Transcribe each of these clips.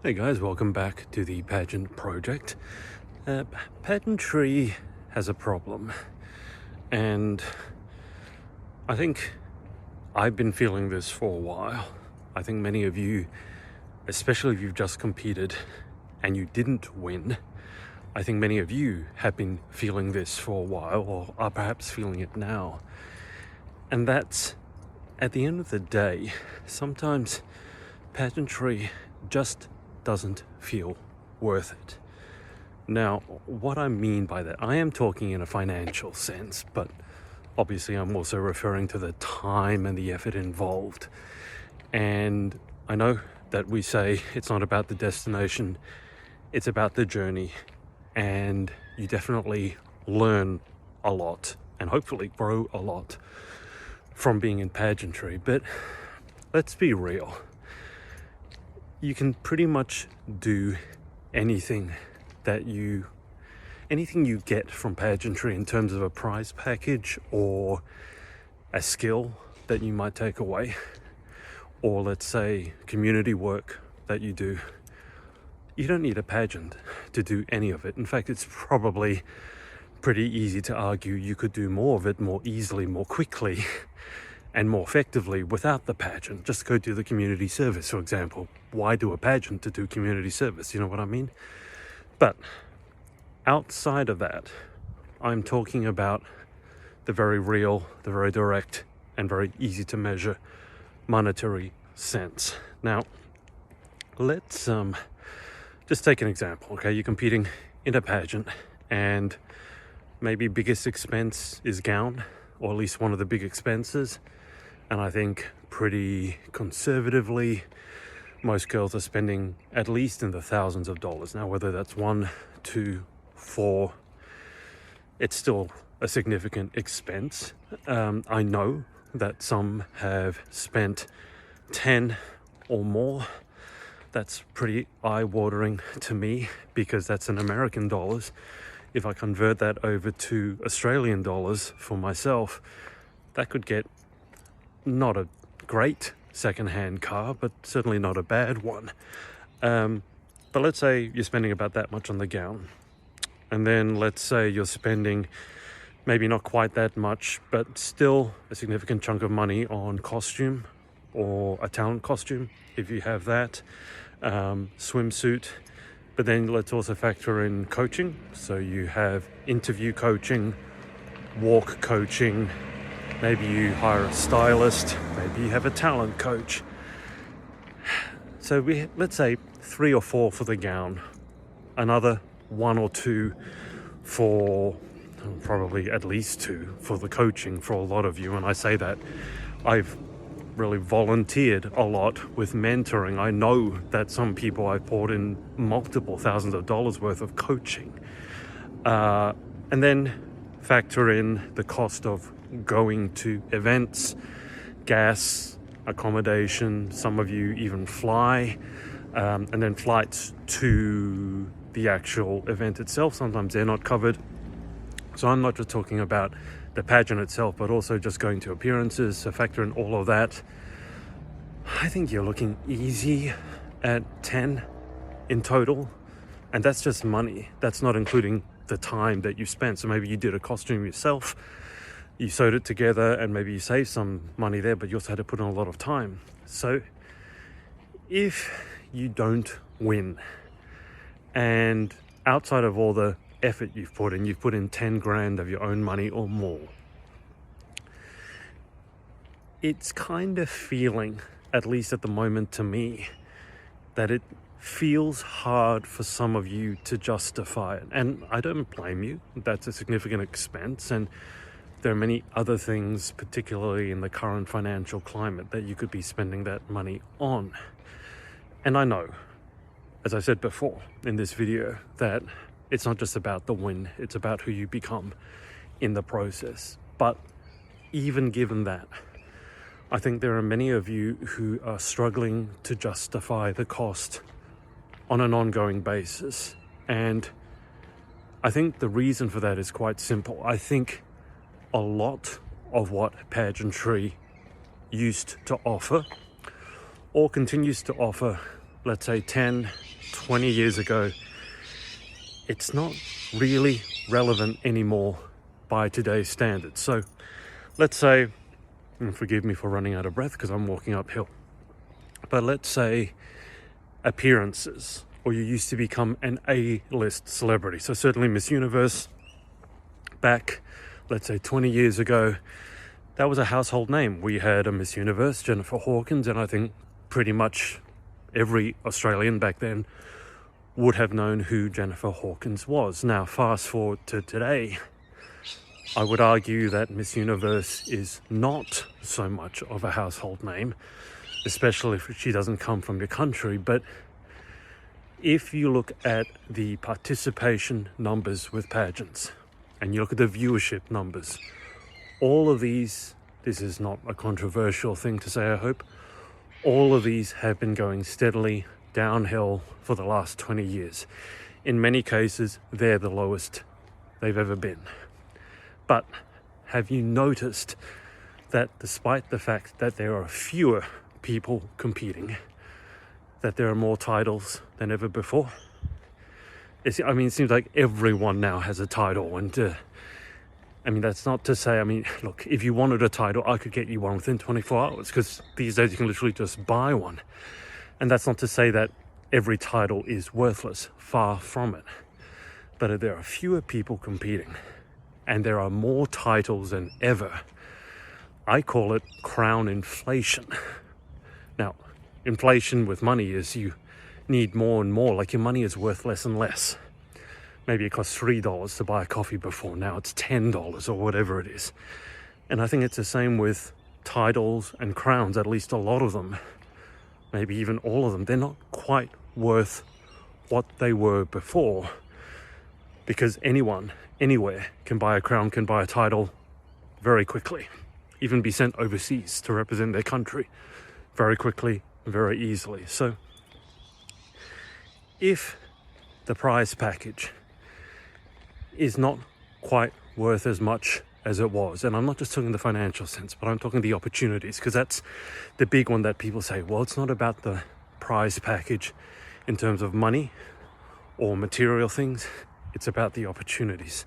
Hey guys, welcome back to the Pageant project. Pageantry has a problem, and I think I've been feeling this for a while. I think many of you, especially if you've just competed and you didn't win, I think many of you have been feeling this for a while or are perhaps feeling it now. And that's, at the end of the day, sometimes pageantry just doesn't feel worth it. Now, what I mean by that, I am talking in a financial sense, but obviously I'm also referring to the time and the effort involved. And I know that we say it's not about the destination, it's about the journey, and you definitely learn a lot and hopefully grow a lot from being in pageantry. But let's be real. You can pretty much do anything you get from pageantry in terms of a prize package or a skill that you might take away, or let's say community work that you do. You don't need a pageant to do any of it. In fact, it's probably pretty easy to argue you could do more of it more easily, more quickly, and more effectively without the pageant. Just go do the community service, for example. Why do a pageant to do community service? You know what I mean? But outside of that, I'm talking about the very real, the very direct, and very easy to measure monetary sense. Now, let's just take an example, okay? You're competing in a pageant, and maybe biggest expense is gown, or at least one of the big expenses. And I think pretty conservatively, most girls are spending at least in the thousands of dollars. Now, whether that's 1, 2, 4, it's still a significant expense. I know that some have spent 10 or more. That's pretty eye-watering to me because that's in American dollars. If I convert that over to Australian dollars for myself, that could get not a great second-hand car, but certainly not a bad one. But let's say you're spending about that much on the gown. And then let's say you're spending maybe not quite that much, but still a significant chunk of money on costume or a talent costume, if you have that, swimsuit. But then let's also factor in coaching. So you have interview coaching, walk coaching, maybe you hire a stylist, maybe you have a talent coach. So let's say 3 or 4 for the gown, another 1 or 2 for, probably at least 2 for the coaching for a lot of you. And I say that I've really volunteered a lot with mentoring. I know that some people I've poured in multiple thousands of dollars worth of coaching. And then factor in the cost of going to events, gas, accommodation, some of you even fly, and then flights to the actual event itself. Sometimes they're not covered. So I'm not just talking about the pageant itself, but also just going to appearances. So factor in all of that. I think you're looking easy at 10 in total, and that's just money. That's not including the time that you spent. So maybe you did a costume yourself, you sewed it together, and maybe you saved some money there, but you also had to put in a lot of time. So if you don't win, and outside of all the effort you've put in 10 grand of your own money or more, it's kind of feeling, at least at the moment to me, that it feels hard for some of you to justify it. And I don't blame you. That's a significant expense, and there are many other things, particularly in the current financial climate, that you could be spending that money on. And I know, as I said before in this video, that it's not just about the win, it's about who you become in the process. But even given that, I think there are many of you who are struggling to justify the cost on an ongoing basis. And I think the reason for that is quite simple. I think a lot of what pageantry used to offer or continues to offer, let's say 10, 20 years ago, it's not really relevant anymore by today's standards. So let's say, and forgive me for running out of breath because I'm walking uphill, but let's say appearances, or you used to become an A-list celebrity. So certainly Miss Universe back, let's say 20 years ago, that was a household name. We had a Miss Universe, Jennifer Hawkins, and I think pretty much every Australian back then would have known who Jennifer Hawkins was. Now, fast forward to today, I would argue that Miss Universe is not so much of a household name, especially if she doesn't come from your country. But if you look at the participation numbers with pageants, and you look at the viewership numbers, all of these, this is not a controversial thing to say, I hope, all of these have been going steadily downhill for the last 20 years. In many cases, they're the lowest they've ever been. But have you noticed that despite the fact that there are fewer people competing, that there are more titles than ever before? It seems like everyone now has a title, and that's not to say, look, if you wanted a title, I could get you one within 24 hours, because these days you can literally just buy one. And that's not to say that every title is worthless, far from it. But there are fewer people competing, and there are more titles than ever. I call it crown inflation. Now, inflation with money is you need more and more, like your money is worth less and less. Maybe it cost $3 to buy a coffee before, now it's $10 or whatever it is. And I think it's the same with titles and crowns, at least a lot of them, maybe even all of them. They're not quite worth what they were before, because anyone, anywhere can buy a crown, can buy a title very quickly, even be sent overseas to represent their country very quickly, very easily. So if the prize package is not quite worth as much as it was, and I'm not just talking the financial sense, but I'm talking the opportunities, because that's the big one that people say, well, it's not about the prize package in terms of money or material things, it's about the opportunities.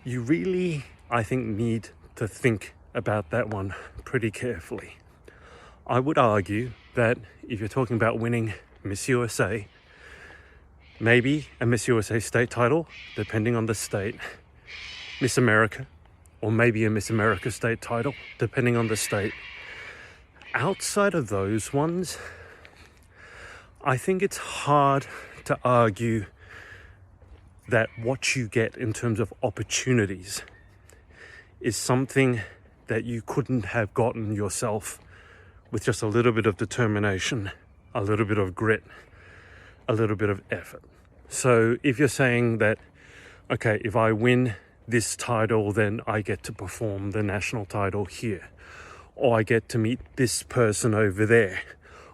You really, I think, need to think about that one pretty carefully. I would argue that if you're talking about winning Miss USA, maybe a Miss USA state title, depending on the state, Miss America, or maybe a Miss America state title, depending on the state. Outside of those ones, I think it's hard to argue that what you get in terms of opportunities is something that you couldn't have gotten yourself with just a little bit of determination, a little bit of grit, a little bit of effort. So if you're saying that, okay, if I win this title, then I get to perform the national title here, or I get to meet this person over there,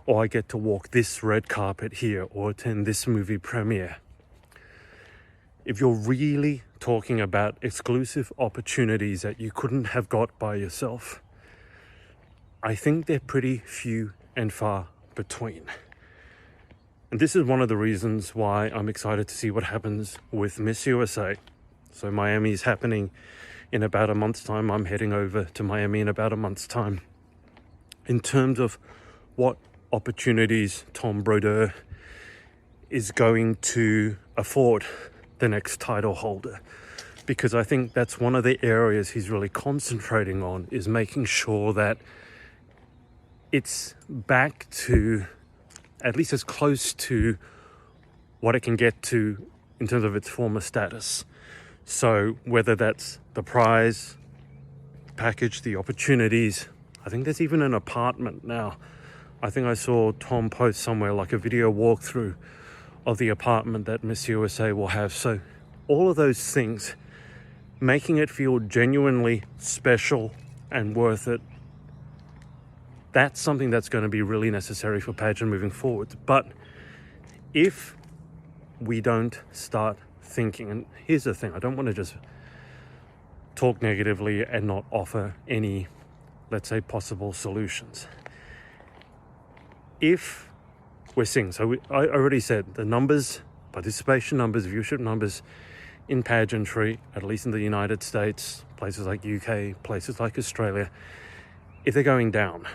or I get to walk this red carpet here, or attend this movie premiere. If you're really talking about exclusive opportunities that you couldn't have got by yourself, I think they're pretty few and far between. And this is one of the reasons why I'm excited to see what happens with Miss USA. So Miami is happening in about a month's time. I'm heading over to Miami in about a month's time. In terms of what opportunities Tom Brodeur is going to afford the next title holder, because I think that's one of the areas he's really concentrating on, is making sure that it's back to at least as close to what it can get to in terms of its former status. So whether that's the prize package, the opportunities, I think there's even an apartment now. I think I saw Tom post somewhere like a video walkthrough of the apartment that Miss USA will have. So all of those things, making it feel genuinely special and worth it, that's something that's going to be really necessary for pageant moving forward. But if we don't start thinking, and here's the thing, I don't want to just talk negatively and not offer any, let's say, possible solutions. If we're seeing. So I already said the numbers, participation numbers, viewership numbers in pageantry, at least in the United States, places like UK, places like Australia, if they're going down,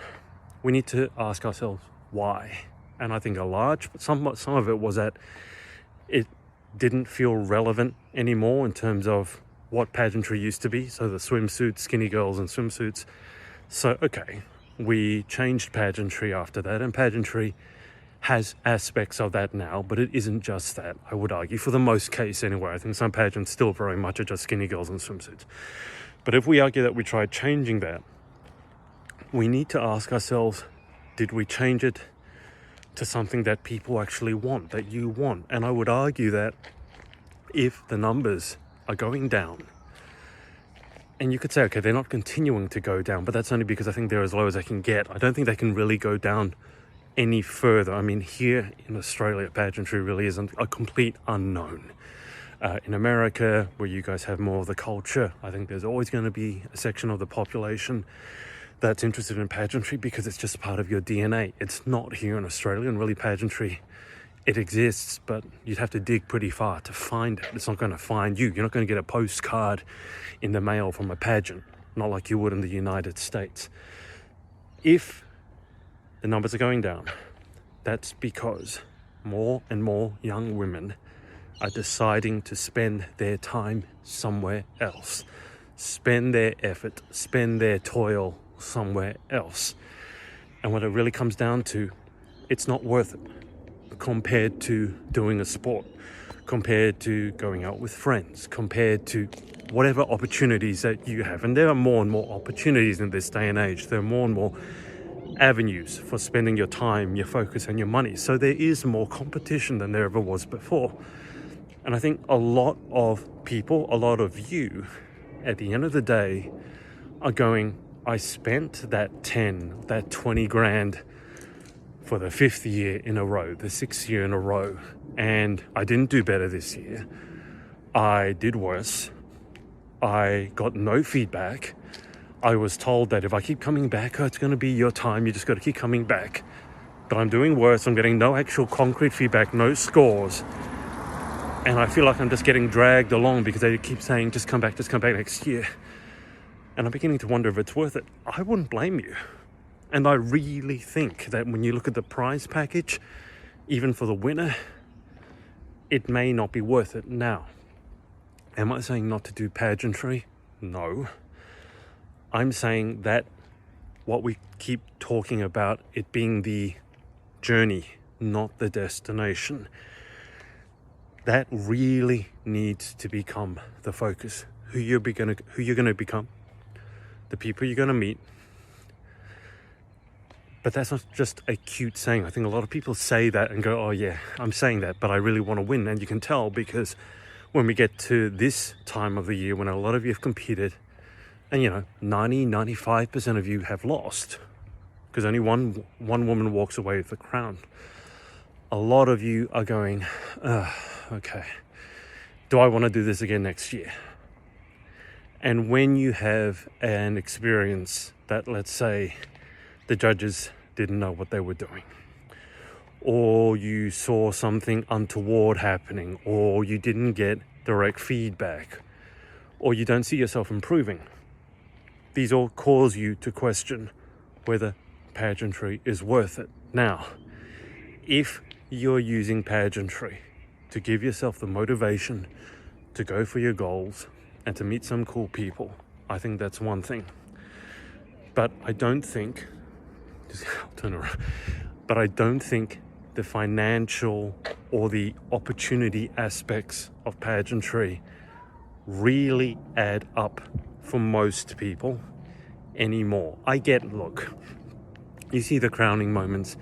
we need to ask ourselves why. And I think some of it was that it didn't feel relevant anymore in terms of what pageantry used to be. So the swimsuits, skinny girls in swimsuits. So, okay, we changed pageantry after that, and pageantry has aspects of that now, but it isn't just that, I would argue, for the most case anyway. I think some pageants still very much are just skinny girls in swimsuits. But if we argue that we tried changing that, we need to ask ourselves, did we change it to something that people actually want, that you want? And I would argue that if the numbers are going down, and you could say, okay, they're not continuing to go down, but that's only because I think they're as low as they can get. I don't think they can really go down any further. I mean, here in Australia, pageantry really isn't a complete unknown. In America, where you guys have more of the culture, I think there's always going to be a section of the population that's interested in pageantry because it's just part of your DNA. It's not here in Australia, and really pageantry, it exists, but you'd have to dig pretty far to find it. It's not going to find you. You're not going to get a postcard in the mail from a pageant, not like you would in the United States. If the numbers are going down, that's because more and more young women are deciding to spend their time somewhere else, spend their effort, spend their toil somewhere else. And what it really comes down to, it's not worth it compared to doing a sport, compared to going out with friends, compared to whatever opportunities that you have. And there are more and more opportunities in this day and age. There are more and more avenues for spending your time, your focus, and your money. So there is more competition than there ever was before. And I think a lot of people, a lot of you, at the end of the day, are going, I spent that 10, that 20 grand for the 5th year in a row, the 6th year in a row, and I didn't do better this year. I did worse. I got no feedback. I was told that if I keep coming back, it's going to be your time. You just got to keep coming back. But I'm doing worse. I'm getting no actual concrete feedback, no scores. And I feel like I'm just getting dragged along because they keep saying, just come back next year. And I'm beginning to wonder if it's worth it. I wouldn't blame you. And I really think that when you look at the prize package, even for the winner, it may not be worth it. Now, am I saying not to do pageantry? No. I'm saying that what we keep talking about, it being the journey, not the destination, that really needs to become the focus. Who you're going to become, the people you're going to meet. But that's not just a cute saying. I think a lot of people say that and go, oh yeah, I'm saying that, but I really want to win. And you can tell because when we get to this time of the year, when a lot of you have competed, and 95% of you have lost because only one woman walks away with the crown. A lot of you are going, okay, do I want to do this again next year? And when you have an experience that, let's say, the judges didn't know what they were doing, or you saw something untoward happening, or you didn't get direct feedback, or you don't see yourself improving, these all cause you to question whether pageantry is worth it. Now, if you're using pageantry to give yourself the motivation to go for your goals and to meet some cool people, I think that's one thing. But I don't think, but I don't think the financial or the opportunity aspects of pageantry really add up for most people anymore. Look, you see the crowning moments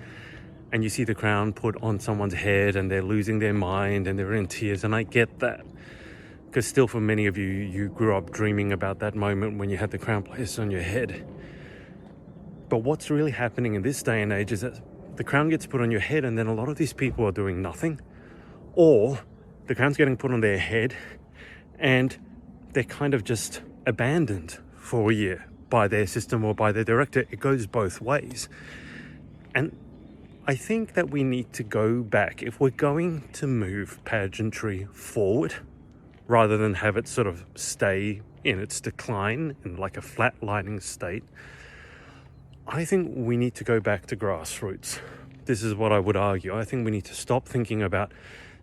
and you see the crown put on someone's head and they're losing their mind and they're in tears, and I get that. Because still for many of you, you grew up dreaming about that moment when you had the crown placed on your head. But what's really happening in this day and age is that the crown gets put on your head and then a lot of these people are doing nothing, or the crown's getting put on their head and they're kind of just abandoned for a year by their system or by their director. It goes both ways. And I think that we need to go back. If we're going to move pageantry forward, rather than have it sort of stay in its decline, in like a flatlining state, I think we need to go back to grassroots. This is what I would argue. I think we need to stop thinking about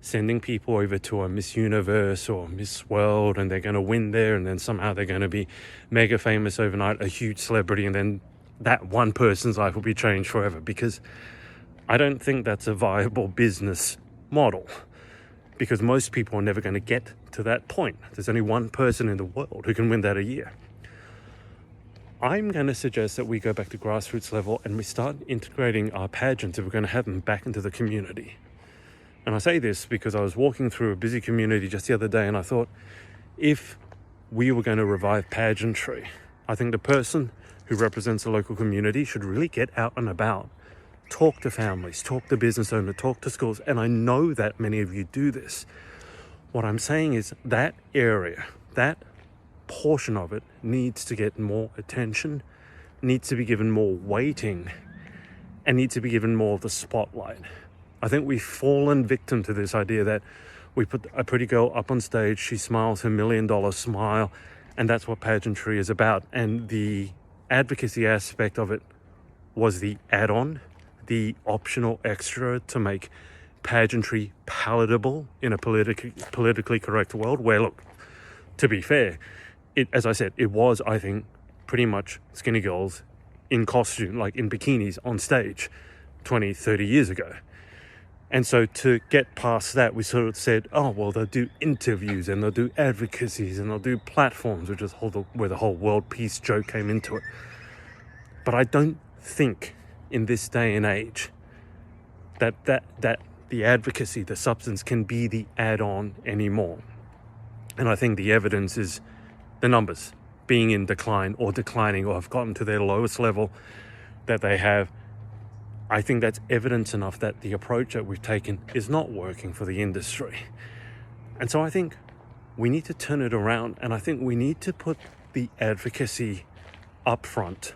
sending people over to a Miss Universe or Miss World and they're going to win there and then somehow they're going to be mega famous overnight, a huge celebrity, and then that one person's life will be changed forever, because I don't think that's a viable business model, because most people are never going to get to that point. There's only one person in the world who can win that a year. I'm going to suggest that we go back to grassroots level and we start integrating our pageants, if we're going to have them, back into the community. And I say this because I was walking through a busy community just the other day and I thought, if we were going to revive pageantry, I think the person who represents the local community should really get out and about, talk to families, talk to business owners, talk to schools. And I know that many of you do this. What I'm saying is that area, that portion of it needs to get more attention, needs to be given more weighting, and needs to be given more of the spotlight. I think we've fallen victim to this idea that we put a pretty girl up on stage, she smiles her $1 million smile, and that's what pageantry is about. And the advocacy aspect of it was the add-on, the optional extra to make pageantry palatable in a politically correct world where, look, to be fair, as I said, it was, I think, pretty much skinny girls in costume, like in bikinis on stage 20, 30 years ago. And so to get past that, we sort of said, oh, well, they'll do interviews and they'll do advocacies and they'll do platforms, which is where the whole world peace joke came into it. But I don't think in this day and age that the advocacy, the substance, can be the add-on anymore. And I think the evidence is the numbers being in decline or declining or have gotten to their lowest level that they have. I think that's evidence enough that the approach that we've taken is not working for the industry. And so I think we need to turn it around, and I think we need to put the advocacy up front,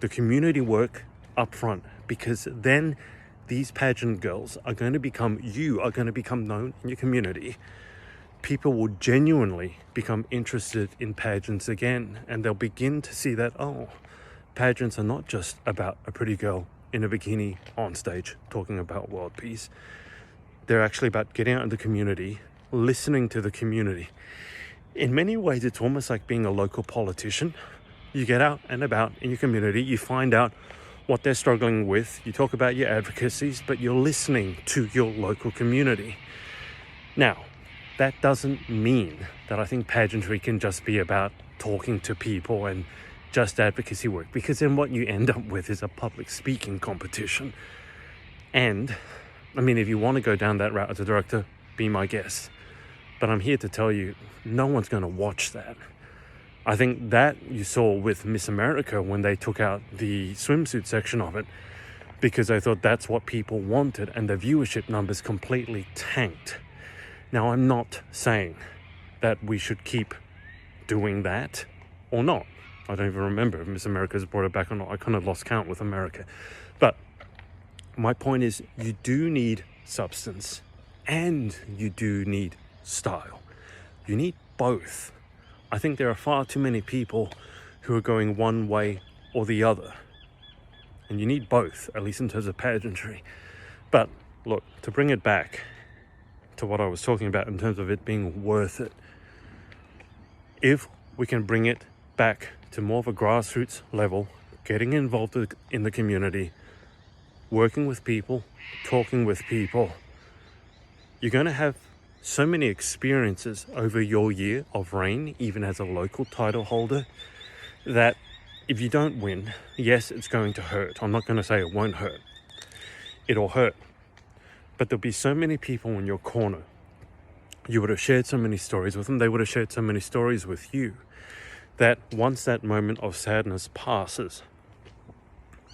the community work up front, because then these pageant girls are going to become known in your community. People will genuinely become interested in pageants again, and they'll begin to see that, oh, pageants are not just about a pretty girl in a bikini on stage talking about world peace. They're actually about getting out in the community, listening to the community. In many ways, it's almost like being a local politician. You get out and about in your community, you find out what they're struggling with, you talk about your advocacies, but you're listening to your local community. Now, that doesn't mean that I think pageantry can just be about talking to people and just advocacy work, because then what you end up with is a public speaking competition. And I mean, if you want to go down that route as a director, be my guest. But I'm here to tell you, no one's going to watch that. I think that you saw with Miss America when they took out the swimsuit section of it, because they thought that's what people wanted, and the viewership numbers completely tanked. Now, I'm not saying that we should keep doing that or not. I don't even remember if Miss America's brought it back or not. I kind of lost count with America. But my point is, you do need substance and you do need style. You need both. I think there are far too many people who are going one way or the other. And you need both, at least in terms of pageantry. But look, to bring it back to what I was talking about in terms of it being worth it, if we can bring it back to more of a grassroots level, getting involved in the community, working with people, talking with people, you're going to have so many experiences over your year of reign, even as a local title holder, that if you don't win, yes, it's going to hurt. I'm not going to say it won't hurt. It'll hurt. But there'll be so many people in your corner. You would have shared so many stories with them. They would have shared so many stories with you, that once that moment of sadness passes,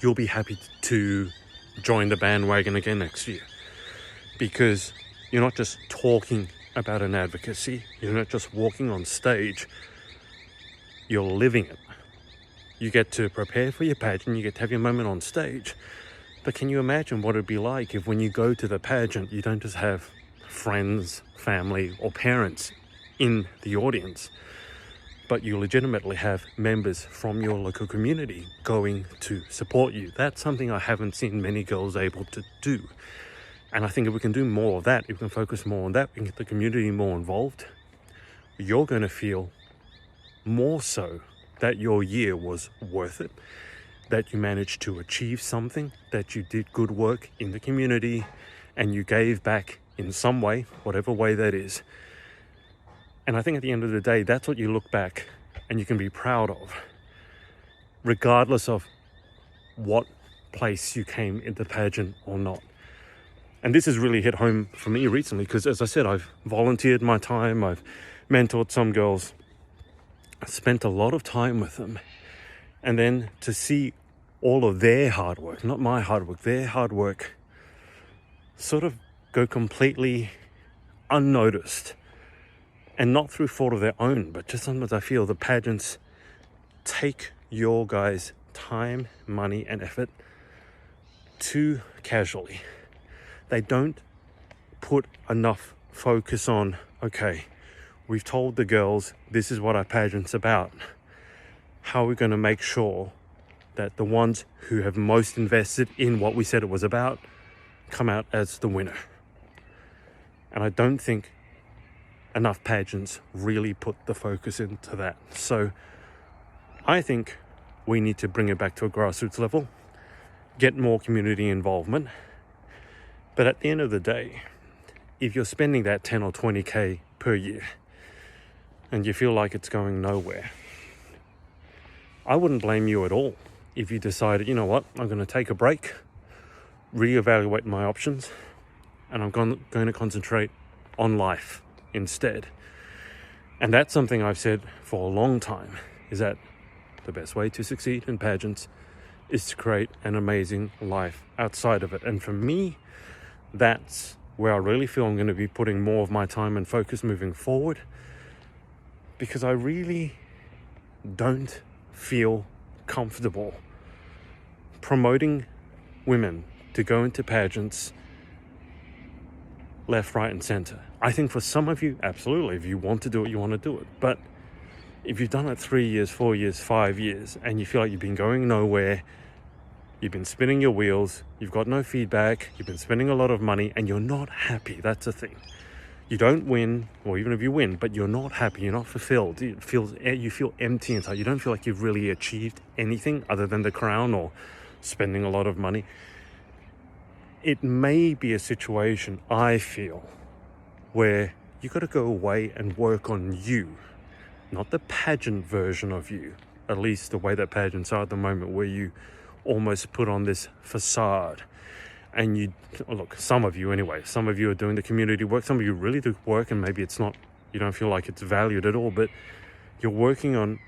you'll be happy to join the bandwagon again next year. Because you're not just talking about an advocacy, you're not just walking on stage, you're living it. You get to prepare for your pageant, you get to have your moment on stage, But can you imagine what it'd be like if when you go to the pageant, you don't just have friends, family, or parents in the audience, but you legitimately have members from your local community going to support you. That's something I haven't seen many girls able to do. And I think if we can do more of that, if we can focus more on that, we can get the community more involved, you're going to feel more so that your year was worth it, that you managed to achieve something, that you did good work in the community, and you gave back in some way, whatever way that is. And I think at the end of the day, that's what you look back and you can be proud of, regardless of what place you came in the pageant or not. And this has really hit home for me recently because, as I said, I've volunteered my time, I've mentored some girls, I spent a lot of time with them. And then to see all of their hard work, not my hard work, their hard work, sort of go completely unnoticed. And not through fault of their own, but just sometimes I feel the pageants take your guys' time, money, and effort too casually. They don't put enough focus on, okay, we've told the girls this is what our pageant's about. How are we going to make sure that the ones who have most invested in what we said it was about come out as the winner? And I don't think enough pageants really put the focus into that. So I think we need to bring it back to a grassroots level, get more community involvement. But at the end of the day, if you're spending that 10 or 20K per year and you feel like it's going nowhere, I wouldn't blame you at all if you decided, you know what, I'm going to take a break, reevaluate my options, and I'm going to concentrate on life instead. And that's something I've said for a long time, is that the best way to succeed in pageants is to create an amazing life outside of it. And for me, that's where I really feel I'm going to be putting more of my time and focus moving forward, because I really don't feel comfortable promoting women to go into pageants left, right, and center. I think for some of you, absolutely, if you want to do it, you want to do it. But if you've done it 3 years, 4 years, 5 years, and you feel like you've been going nowhere, you've been spinning your wheels, you've got no feedback, you've been spending a lot of money, and you're not happy, that's the thing. You don't win, or even if you win, but you're not happy, you're not fulfilled. You feel empty inside. You don't feel like you've really achieved anything other than the crown or spending a lot of money. It may be a situation, I feel, where you got to go away and work on you, not the pageant version of you, at least the way that pageants are at the moment, where you almost put on this facade. And you, look, some of you anyway, some of you are doing the community work, some of you really do work, and maybe it's not, you don't feel like it's valued at all, but you're working on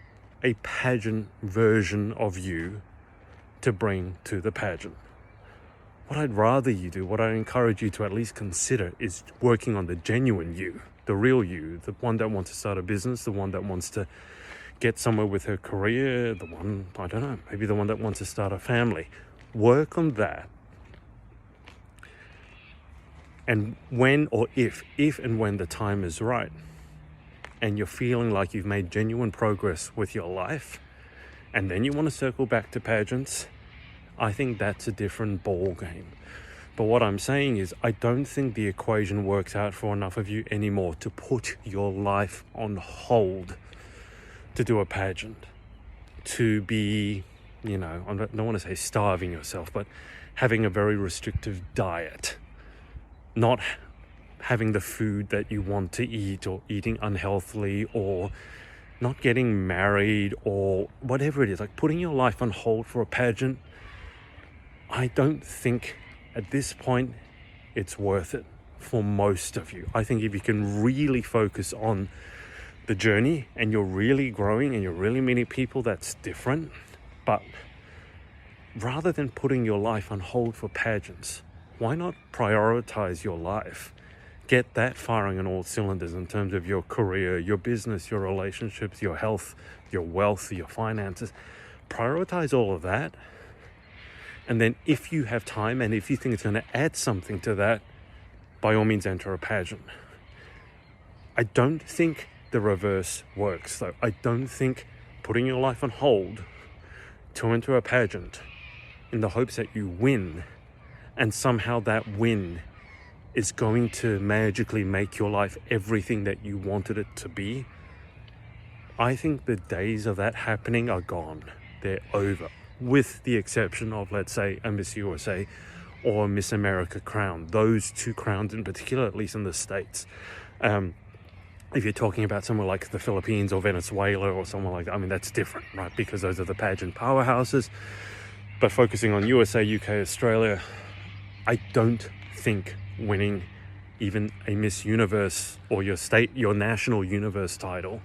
a pageant version of you to bring to the pageant. What I'd rather you do, what I encourage you to at least consider, is working on the genuine you, the real you, the one that wants to start a business, the one that wants to get somewhere with her career, the one, I don't know, maybe the one that wants to start a family. Work on that. And when or if and when the time is right, and you're feeling like you've made genuine progress with your life, and then you want to circle back to pageants, I think that's a different ball game. But what I'm saying is, I don't think the equation works out for enough of you anymore to put your life on hold to do a pageant, to be, I don't want to say starving yourself, but having a very restrictive diet, not having the food that you want to eat, or eating unhealthily, or not getting married, or whatever it is, like putting your life on hold for a pageant. I don't think at this point it's worth it for most of you. I think if you can really focus on the journey and you're really growing and you're really meeting people, that's different. But rather than putting your life on hold for pageants, why not prioritize your life? Get that firing on all cylinders in terms of your career, your business, your relationships, your health, your wealth, your finances. Prioritize all of that. And then if you have time and if you think it's going to add something to that, by all means enter a pageant. I don't think the reverse works though. I don't think putting your life on hold to enter a pageant in the hopes that you win, and somehow that win is going to magically make your life everything that you wanted it to be. I think the days of that happening are gone. They're over, with the exception of, let's say, a Miss USA or a Miss America crown. Those two crowns in particular, at least in the States. If you're talking about somewhere like the Philippines or Venezuela or somewhere like that, I mean, that's different, right? Because those are the pageant powerhouses. But focusing on USA, UK, Australia, I don't think winning even a Miss Universe or your national universe title,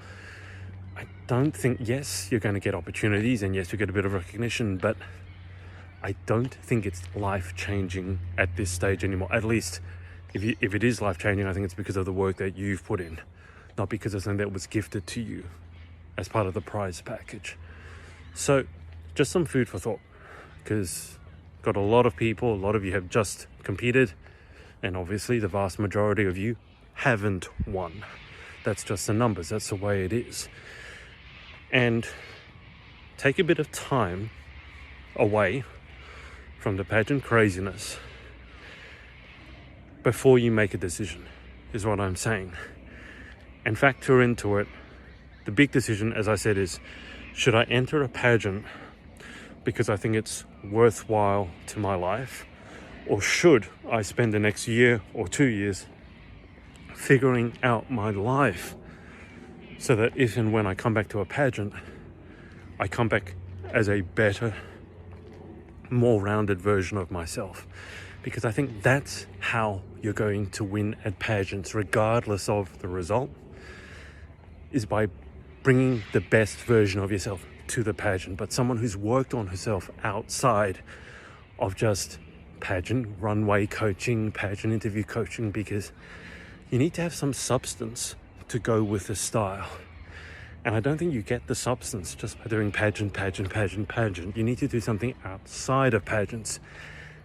I don't think, yes, you're going to get opportunities and yes, you get a bit of recognition, but I don't think it's life-changing at this stage anymore. At least if it is life-changing, I think it's because of the work that you've put in, not because of something that was gifted to you as part of the prize package. So just some food for thought, because got a lot of you have just competed, and obviously the vast majority of you haven't won. That's just the numbers. That's the way it is. And take a bit of time away from the pageant craziness before you make a decision, is what I'm saying. And factor into it, the big decision, as I said, is should I enter a pageant because I think it's worthwhile to my life, or should I spend the next year or 2 years figuring out my life so that if and when I come back to a pageant, I come back as a better, more rounded version of myself. Because I think that's how you're going to win at pageants, regardless of the result, is by bringing the best version of yourself to the pageant, but someone who's worked on herself outside of just pageant runway coaching, pageant interview coaching, because you need to have some substance to go with the style. And I don't think you get the substance just by doing pageant. You need to do something outside of pageants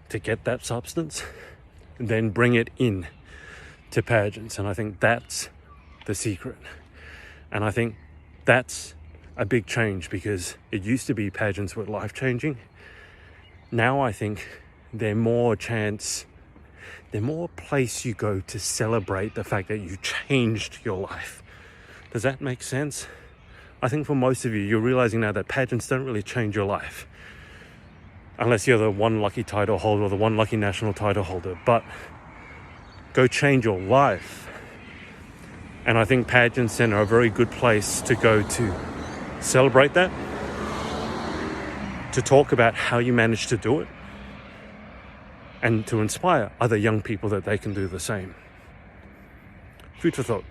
to get that substance, and then bring it in to pageants. And I think that's the secret. And I think that's a big change, because it used to be pageants were life-changing. Now I think they're more a place you go to celebrate the fact that you changed your life. Does that make sense? I think for most of you, you're realizing now that pageants don't really change your life, unless you're the one lucky title holder or the one lucky national title holder. But go change your life. And I think pageants are a very good place to go to celebrate that, to talk about how you managed to do it, and to inspire other young people that they can do the same. Food for thought.